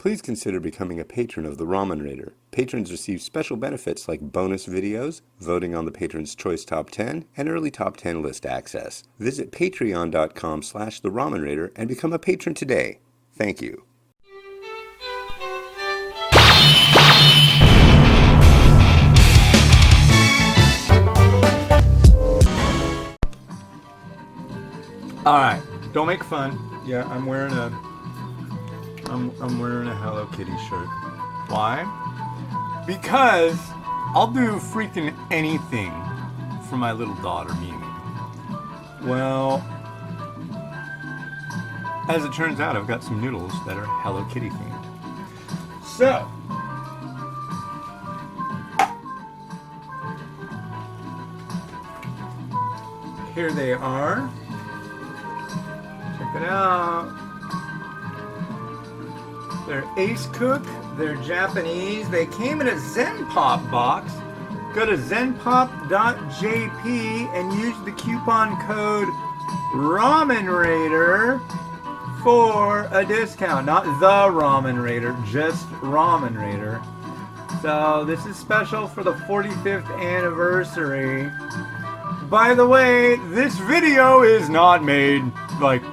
Please consider becoming a patron of the Ramen Raider. Patrons receive special benefits like bonus videos, voting on the Patron's Choice Top 10, and early Top 10 list access. Visit patreon.com/the Ramen Raider and become a patron today. Thank you. Alright, don't make fun. Yeah, I'm wearing a Hello Kitty shirt. Why? Because I'll do freaking anything for my little daughter, Mimi. Well, as it turns out, I've got some noodles that are Hello Kitty themed. So, here they are. Check it out. They're Acecook. They're Japanese. They came in a Zen Pop box. Go to zenpop.jp and use the coupon code Ramen Raider for a discount. Not the Ramen Raider, just Ramen Raider. So this is special for the 45th anniversary. By the way, this video is not made like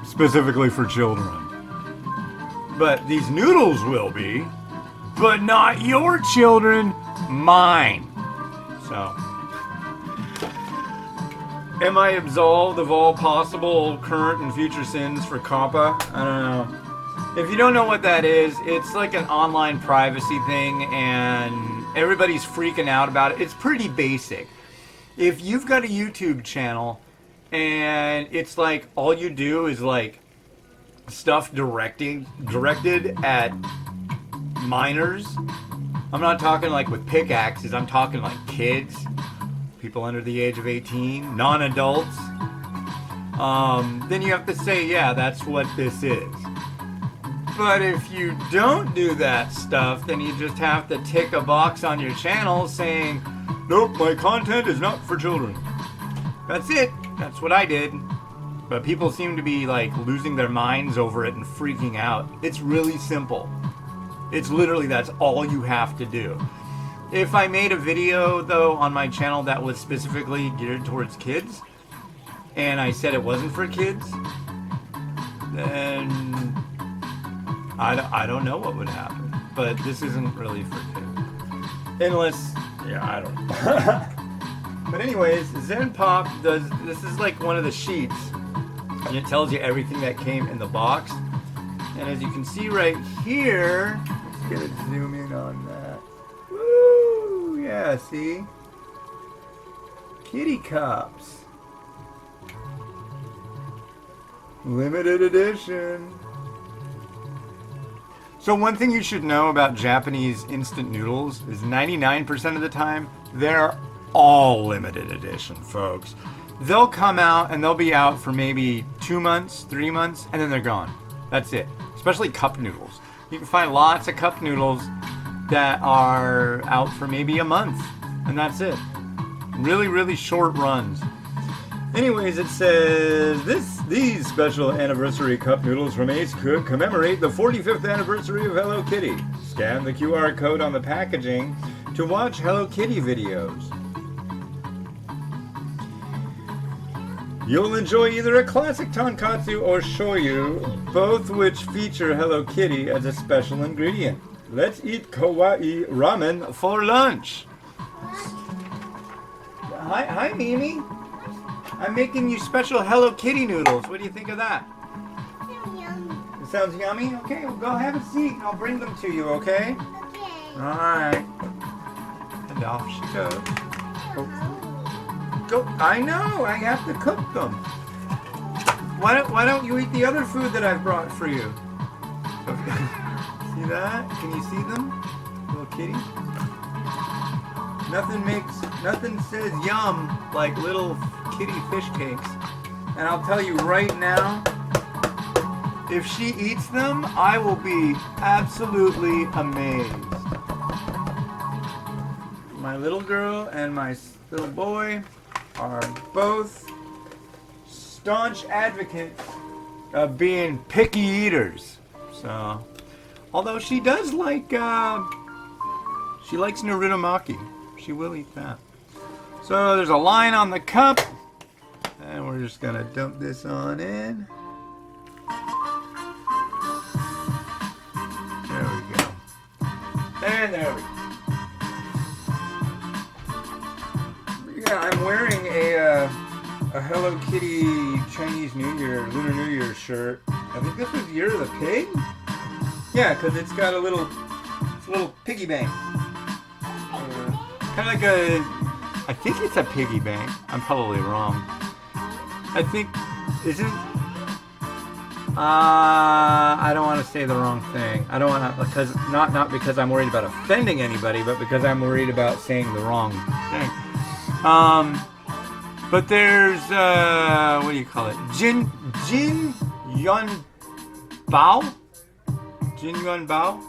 specifically for children. But these noodles will be, but not your children, mine. So, am I absolved of all possible current and future sins for COPPA? I don't know. If you don't know what that is, it's like an online privacy thing and everybody's freaking out about it. It's pretty basic. If you've got a YouTube channel and it's like all you do is like stuff directed at minors. I'm not talking like with pickaxes. I'm talking like kids, people under the age of 18, non-adults. Then you have to say, yeah, that's what this is. But if you don't do that stuff, then you just have to tick a box on your channel saying, nope, my content is not for children. That's it. That's what I did. But people seem to be like losing their minds over it and freaking out. It's really simple. It's literally, that's all you have to do. If I made a video though on my channel that was specifically geared towards kids, and I said it wasn't for kids, then I don't know what would happen. But this isn't really for kids. Unless, yeah, I don't know. But anyways, Zen Pop does, this is like one of the sheets. And it tells you everything that came in the box. And as you can see right here, let's get a zoom in on that. Woo! Yeah, see? Kitty cups. Limited edition. So one thing you should know about Japanese instant noodles is 99% of the time, they're all limited edition, folks. They'll come out and they'll be out for maybe 2 months, 3 months, and then they're gone. That's it. Especially cup noodles. You can find lots of cup noodles that are out for maybe a month, and that's it. Really, really short runs. Anyways, it says, these special anniversary cup noodles from Acecook commemorate the 45th anniversary of Hello Kitty. Scan the QR code on the packaging to watch Hello Kitty videos. You'll enjoy either a classic tonkotsu or shoyu, both which feature Hello Kitty as a special ingredient. Let's eat kawaii ramen for lunch. Hi, Mimi. I'm making you special Hello Kitty noodles. What do you think of that? It sounds yummy? Okay, well, go have a seat and I'll bring them to you, okay? Okay. Alright. And off she goes. Oh. Go. I know, I have to cook them. Why don't you eat the other food that I've brought for you? See that? Can you see them? Little kitty? Nothing says yum like little kitty fish cakes. And I'll tell you right now, if she eats them, I will be absolutely amazed. My little girl and my little boy are both staunch advocates of being picky eaters. So Although she does like, she likes Narutomaki. She will eat that. So there's a line on the cup. And we're just gonna dump this on in. There we go. And there we go. Yeah, I'm wearing a Hello Kitty Chinese New Year, Lunar New Year shirt. I think this was Year of the Pig? Yeah, because it's got a little piggy bank. Kind of like a, I think it's a piggy bank. I'm probably wrong. I think, isn't, I don't want to say the wrong thing. I don't want to, because, not because I'm worried about offending anybody, but because I'm worried about saying the wrong thing. But there's, what do you call it? Jin Yuan Bao? Jin Yuan Bao?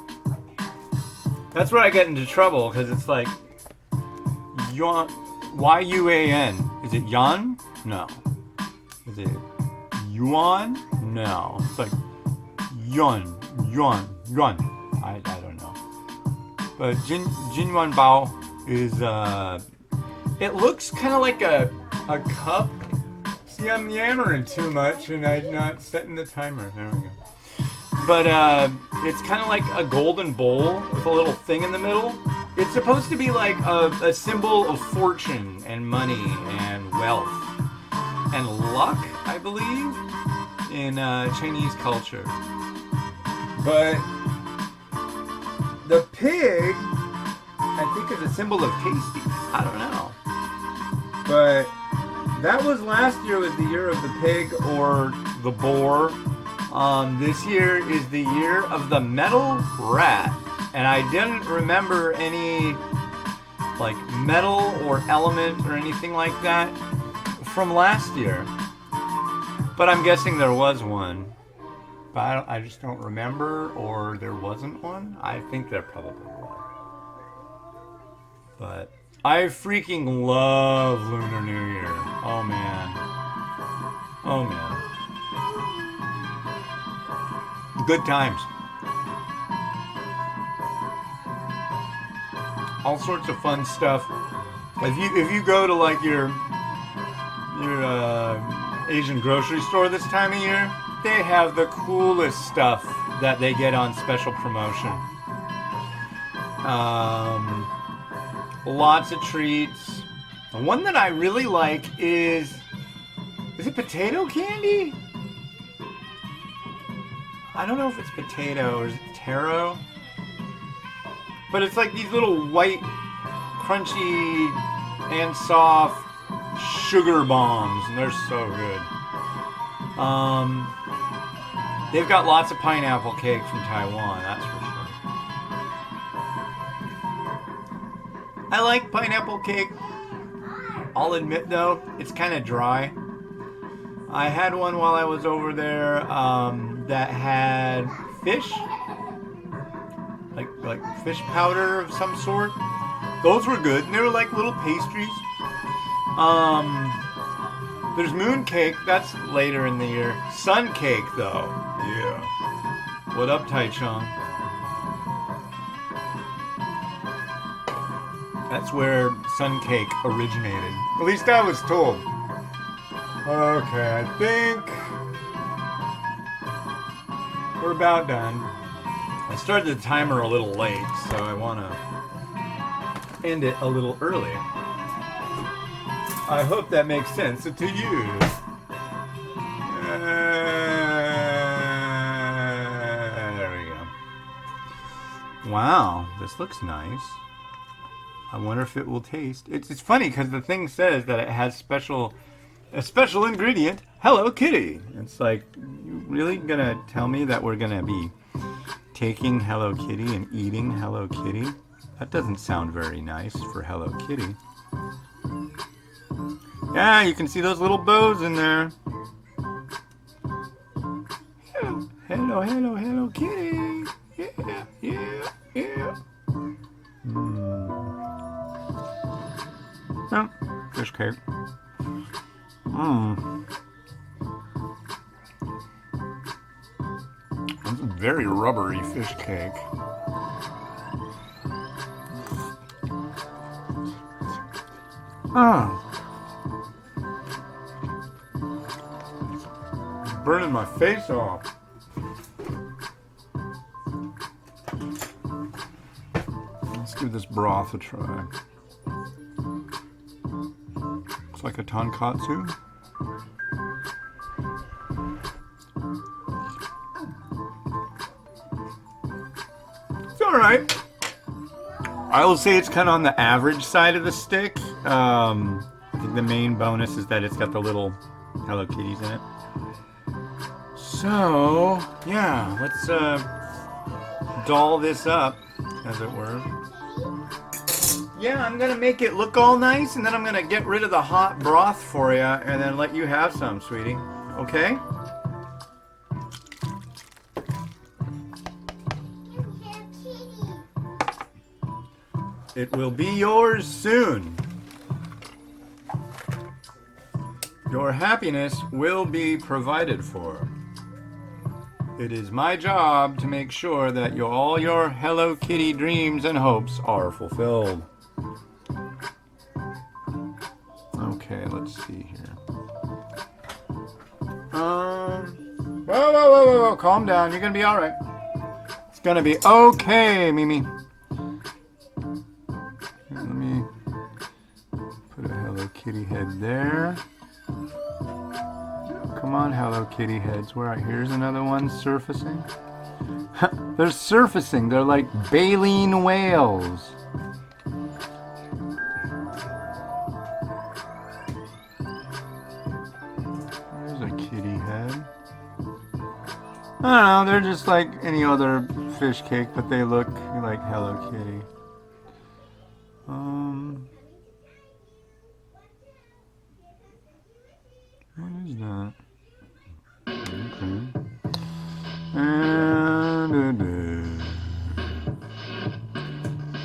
That's where I get into trouble, because it's like, Yuan, Y-U-A-N. Is it Yuan? No. Is it Yuan? No. It's like, Yuan. I don't know. But Jin Yuan Bao is, it looks kind of like a cup. See, I'm yammering too much and I'm not setting the timer. There we go. But it's kind of like a golden bowl with a little thing in the middle. It's supposed to be like a symbol of fortune and money and wealth and luck, I believe, in Chinese culture. But the pig, I think, is a symbol of tasty. I don't know. But that was last year, was the year of the pig or the boar. This year is the year of the metal rat. And I didn't remember any like metal or element or anything like that from last year. But I'm guessing there was one. But I just don't remember, or there wasn't one. I think there probably was. But I freaking love Lunar New Year. Oh man. Oh man. Good times. All sorts of fun stuff. If you go to like your Asian grocery store this time of year, they have the coolest stuff that they get on special promotion. Lots of treats. The one that I really like is it potato candy? I don't know if it's potato or is it taro? But it's like these little white, crunchy and soft sugar bombs, and they're so good. They've got lots of pineapple cake from Taiwan, that's for sure. I like pineapple cake. I'll admit though, it's kind of dry. I had one while I was over there that had fish. Like fish powder of some sort. Those were good. And they were like little pastries. There's moon cake. That's later in the year. Sun cake, though. Yeah. What up, Tai Chung? That's where sun cake originated. At least I was told. Okay, I think we're about done. I started the timer a little late, so I want to end it a little early. I hope that makes sense to you. There we go. Wow, this looks nice. I wonder if it will taste. It's funny because the thing says that it has a special ingredient, Hello Kitty. It's like, you really gonna tell me that we're gonna be taking Hello Kitty and eating Hello Kitty? That doesn't sound very nice for Hello Kitty. Yeah, you can see those little bows in there. Hello Kitty. Yeah. Oh, fish cake. It's very rough. rubbery fish cake. Ah. Burning my face off. Let's give this broth a try. Looks like a tonkotsu. It's alright. I will say it's kind of on the average side of the stick. I think the main bonus is that it's got the little Hello Kitties in it. So, yeah, let's doll this up, as it were. Yeah, I'm gonna make it look all nice, and then I'm gonna get rid of the hot broth for you, and then let you have some, sweetie. Okay? It will be yours soon. Your happiness will be provided for. It is my job to make sure that all your Hello Kitty dreams and hopes are fulfilled. Okay, let's see here. Whoa, calm down. You're gonna be all right. It's gonna be okay, Mimi. Let me put a Hello Kitty head there. Come on, Hello Kitty heads. Here's another one surfacing. They're surfacing. They're like baleen whales. There's a kitty head. I don't know. They're just like any other fish cake, but they look like Hello Kitty. What is that? Okay. And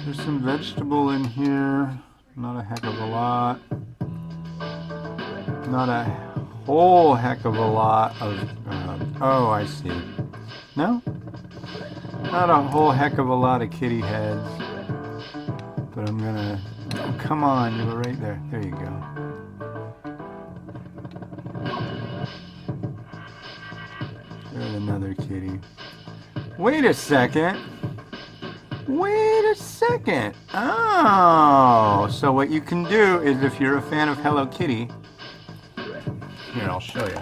there's some vegetable in here. Not a heck of a lot. Not a whole heck of a lot of. Oh, I see. No? Not a whole heck of a lot of kitty heads. But I'm gonna. Oh, come on, you were right there. There you go. There's another kitty. Wait a second. Wait a second. Oh, so what you can do is if you're a fan of Hello Kitty, here, I'll show you.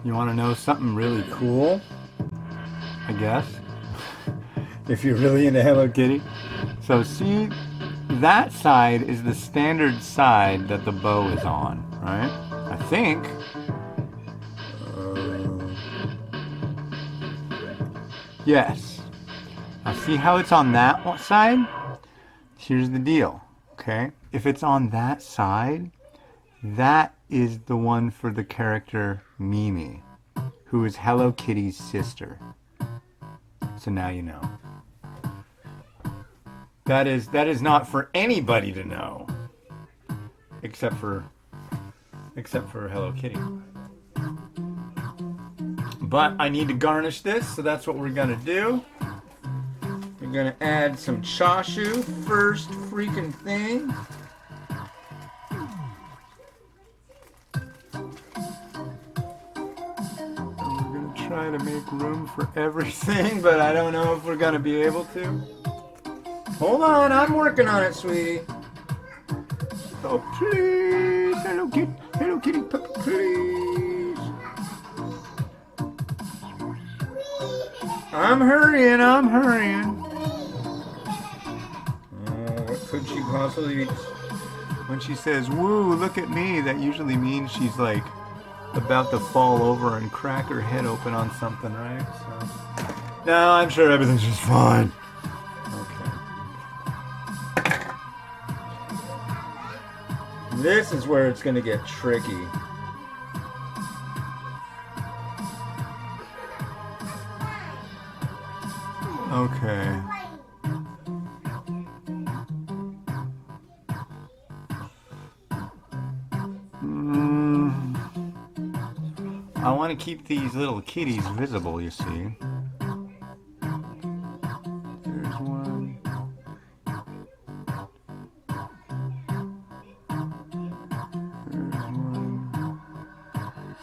You want to know something really cool? I guess. If you're really into Hello Kitty. So see, that side is the standard side that the bow is on, right? I think. Yes. Now see how it's on that side? Here's the deal, okay? If it's on that side, that is the one for the character Mimi, who is Hello Kitty's sister. So now you know. That is not for anybody to know, except for Hello Kitty. But I need to garnish this, so that's what we're gonna do. We're gonna add some chashu first freaking thing. We're gonna try to make room for everything, but I don't know if we're gonna be able to. Hold on, I'm working on it, sweetie. Oh, please, Hello Kitty, puppy, please. I'm hurrying. What could she possibly... When she says, woo, look at me, that usually means she's like about to fall over and crack her head open on something, right? So, no, I'm sure everything's just fine. Okay. This is where it's going to get tricky. Okay. I want want to keep these little kitties visible, you see. There's one.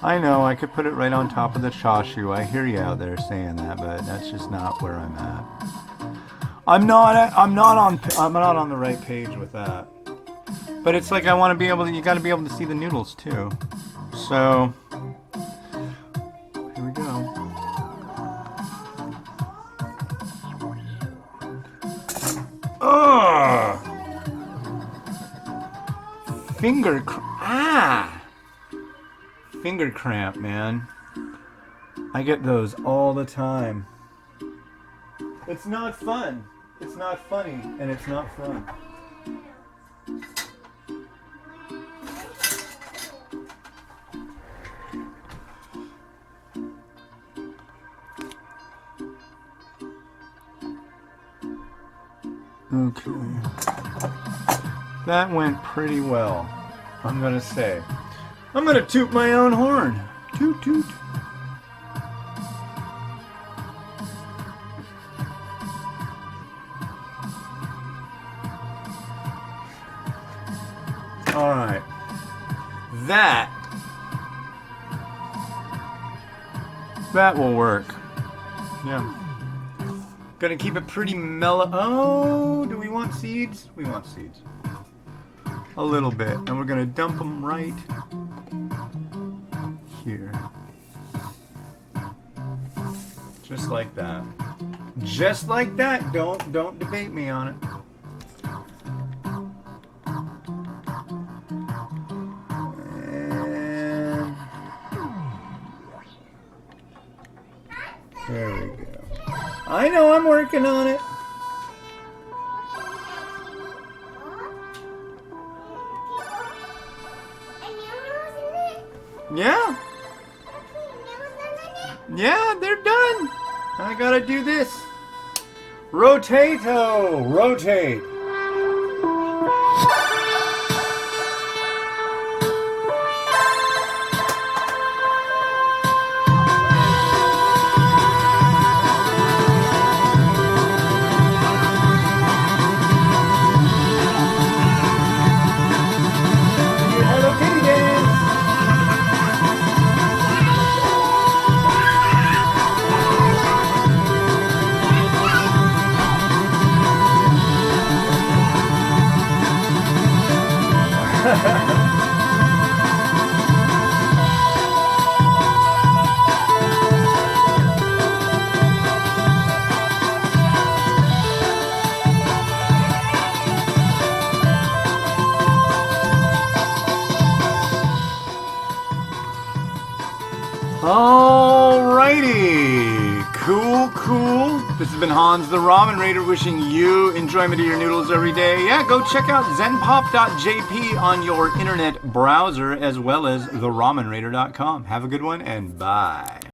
I know, I could put it right on top of the chashu. I hear you out there saying that, but that's just not where I'm at. I'm not on the right page with that. But it's like I want to be able to, you got to be able to see the noodles too. So here we go. Ugh! Finger cramp, man. I get those all the time. It's not fun. It's not funny, and it's not fun. Okay. That went pretty well, I'm gonna say. I'm gonna toot my own horn. Toot toot. All right. That will work. Yeah. Gonna keep it pretty mellow. Oh, do we want seeds? We want seeds. A little bit. And we're gonna dump them right here. Just like that. Just like that. Don't debate me on it. And there we go. I know, I'm working on it. Yeah. Yeah, they're done. I gotta do this. Rotato. Rotate. Alrighty, cool. This has been Hans the Ramen Raider wishing you enjoyment of your noodles every day. Yeah, go check out zenpop.jp on your internet browser as well as theramenraider.com. Have a good one and bye.